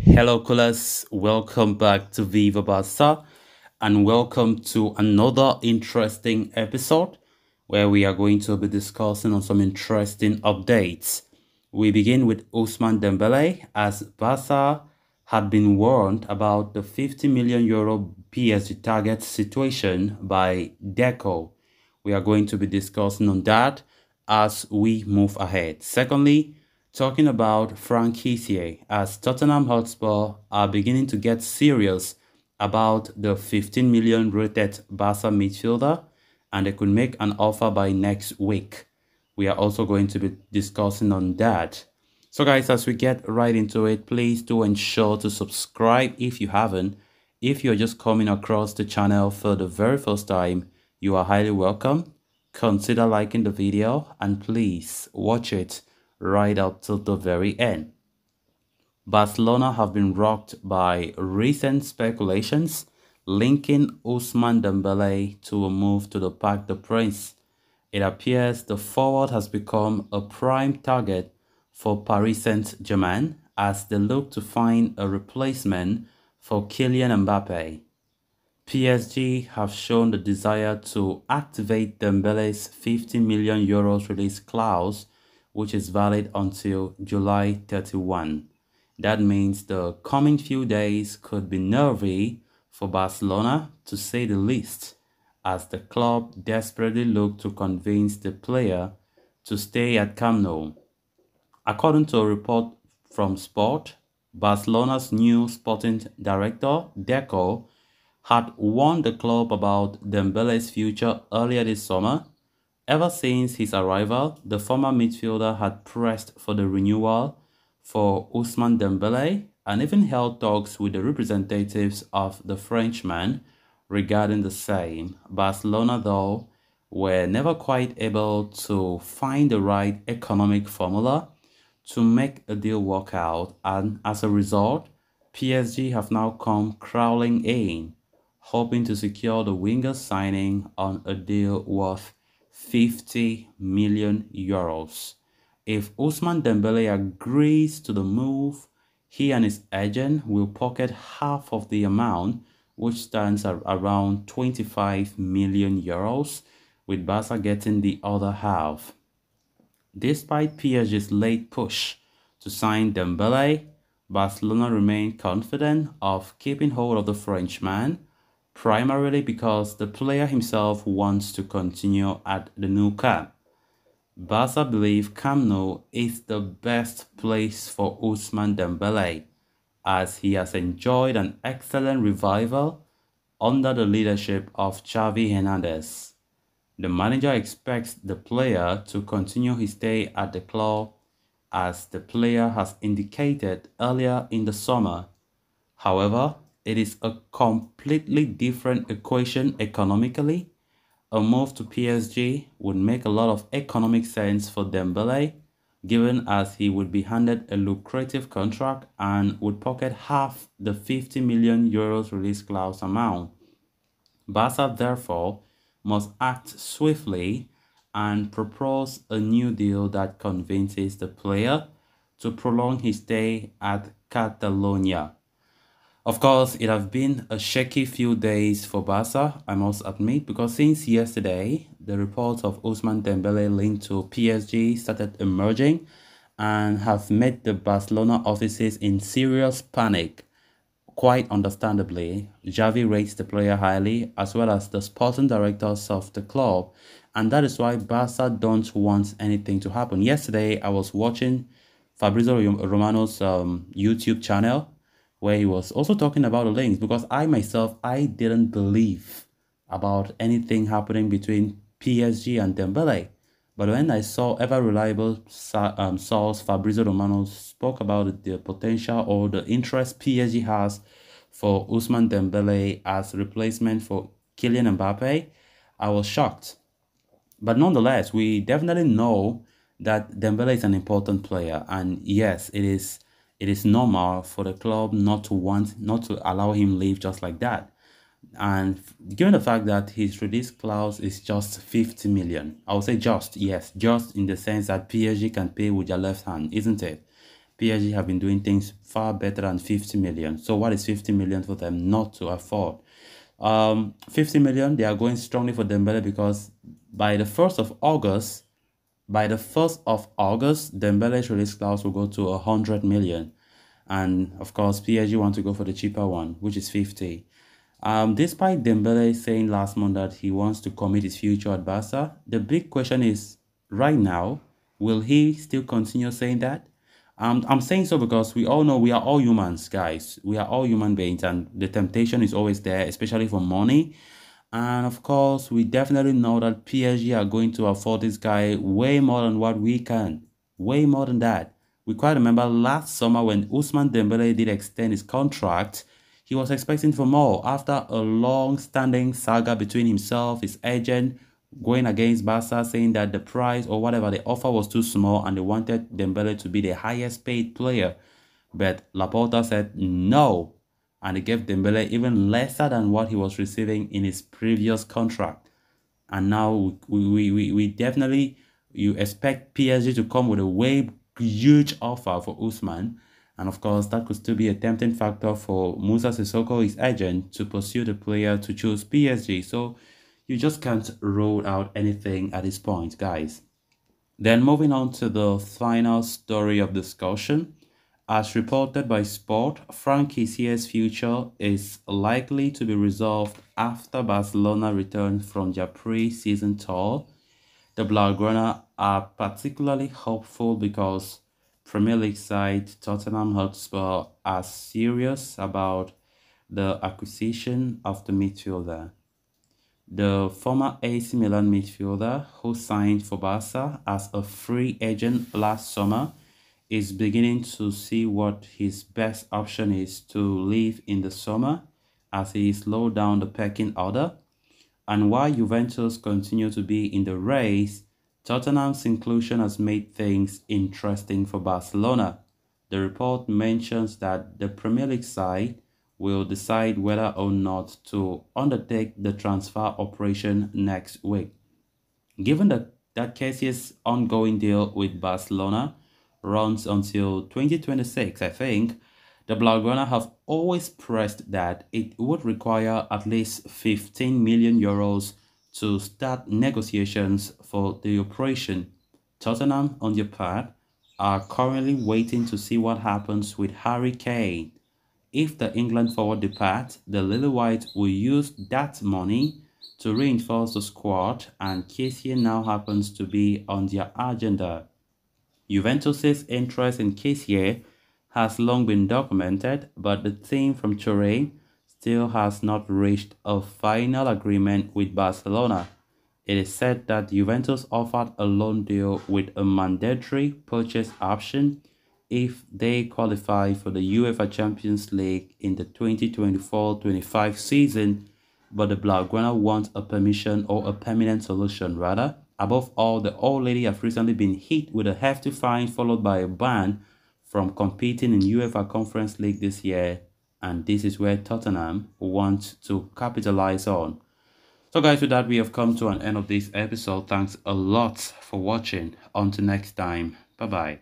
Hello, coolers. Welcome back to Viva Barca and welcome to another interesting episode where we are going to be discussing on some interesting updates. We begin with Ousmane Dembele as Barca had been warned about the 50 million euro PSG target situation by Deco. We are going to be discussing on that as we move ahead. Secondly, talking about Frank Kessie as Tottenham Hotspur are beginning to get serious about the 15 million rated Barca midfielder and they could make an offer by next week. We are also going to be discussing on that. So guys, as we get right into it, please do ensure to subscribe if you haven't. If you're just coming across the channel for the very first time, you are highly welcome. Consider liking the video and please watch it right up till the very end. Barcelona have been rocked by recent speculations linking Ousmane Dembele to a move to the Parc des Princes. It appears the forward has become a prime target for Paris Saint-Germain as they look to find a replacement for Kylian Mbappe. PSG have shown the desire to activate Dembele's 50 million euros release clause, which is valid until July 31. That means the coming few days could be nervy for Barcelona, to say the least, as the club desperately look to convince the player to stay at Camp Nou. According to a report from Sport, Barcelona's new sporting director, Deco, had warned the club about Dembele's future earlier this summer. Ever since his arrival, the former midfielder had pressed for the renewal for Ousmane Dembele and even held talks with the representatives of the Frenchman regarding the same. Barcelona, though, were never quite able to find the right economic formula to make a deal work out, and as a result, PSG have now come crawling in, hoping to secure the winger signing on a deal worth 50 million euros. If Ousmane Dembele agrees to the move, he and his agent will pocket half of the amount, which stands at around 25 million euros, with Barca getting the other half. Despite PSG's late push to sign Dembele, Barcelona remain confident of keeping hold of the Frenchman, primarily because the player himself wants to continue at the Nou Camp. Barca believe Camp Nou is the best place for Ousmane Dembele, as he has enjoyed an excellent revival under the leadership of Xavi Hernandez. The manager expects the player to continue his stay at the club, as the player has indicated earlier in the summer. However, it is a completely different equation economically. A move to PSG would make a lot of economic sense for Dembele, given as he would be handed a lucrative contract and would pocket half the 50 million euros release clause amount. Barca therefore must act swiftly and propose a new deal that convinces the player to prolong his stay at Catalonia. Of course, it has been a shaky few days for Barca, I must admit, because since yesterday, the reports of Ousmane Dembele linked to PSG started emerging and have made the Barcelona offices in serious panic. Quite understandably, Xavi rates the player highly, as well as the sporting directors of the club, and that is why Barca don't want anything to happen. Yesterday, I was watching Fabrizio Romano's YouTube channel, where he was also talking about the links, because I myself, I didn't believe about anything happening between PSG and Dembele. But when I saw ever reliable source Fabrizio Romano spoke about the potential or the interest PSG has for Ousmane Dembele as replacement for Kylian Mbappe, I was shocked. But nonetheless, we definitely know that Dembele is an important player, and yes, it is normal for the club not to allow him leave just like that. And given the fact that his release clause is just 50 million, I would say just, yes, just in the sense that PSG can pay with their left hand, isn't it? PSG have been doing things far better than 50 million. So what is 50 million for them not to afford? 50 million, they are going strongly for Dembele because by the 1st of August, Dembele's release clause will go to 100 million. And of course, PSG want to go for the cheaper one, which is 50. Despite Dembele saying last month that he wants to commit his future at Barca, the big question is right now, will he still continue saying that? I'm saying so because we all know we are all humans, guys. We are all human beings, and the temptation is always there, especially for money. And of course, we definitely know that PSG are going to afford this guy way more than what we can. Way more than that. We quite remember last summer when Ousmane Dembele did extend his contract, he was expecting for more after a long-standing saga between himself, his agent, going against Barca, saying that the price or whatever the offer was too small and they wanted Dembele to be the highest paid player. But Laporta said no, and they gave Dembele even lesser than what he was receiving in his previous contract. And now we definitely, you expect PSG to come with a way huge offer for Usman. And of course, that could still be a tempting factor for Musa Sissoko, his agent, to pursue the player to choose PSG. So you just can't rule out anything at this point, guys. Then moving on to the final story of discussion. As reported by Sport, Frank Kessie's future is likely to be resolved after Barcelona return from their pre-season tour. The Blaugrana are particularly hopeful because Premier League side Tottenham Hotspur are serious about the acquisition of the midfielder. The former AC Milan midfielder, who signed for Barca as a free agent last summer, is beginning to see what his best option is to leave in the summer as he slowed down the pecking order. And while Juventus continue to be in the race, Tottenham's inclusion has made things interesting for Barcelona. The report mentions that the Premier League side will decide whether or not to undertake the transfer operation next week. Given that Kessie's ongoing deal with Barcelona runs until 2026, I think, the Blaugrana have always pressed that it would require at least 15 million euros to start negotiations for the operation. Tottenham, on their part, are currently waiting to see what happens with Harry Kane. If the England forward departs, the Lily White will use that money to reinforce the squad, and Kessie now happens to be on their agenda. Juventus's interest in Kessie has long been documented, but the team from Turin still has not reached a final agreement with Barcelona. It is said that Juventus offered a loan deal with a mandatory purchase option if they qualify for the UEFA Champions League in the 2024-25 season, but the Blaugrana want a permission or a permanent solution rather. Above all, the old lady have recently been hit with a hefty fine followed by a ban from competing in UEFA Conference League this year, and this is where Tottenham want to capitalize on. So guys, with that, we have come to an end of this episode. Thanks a lot for watching. Until next time, bye bye.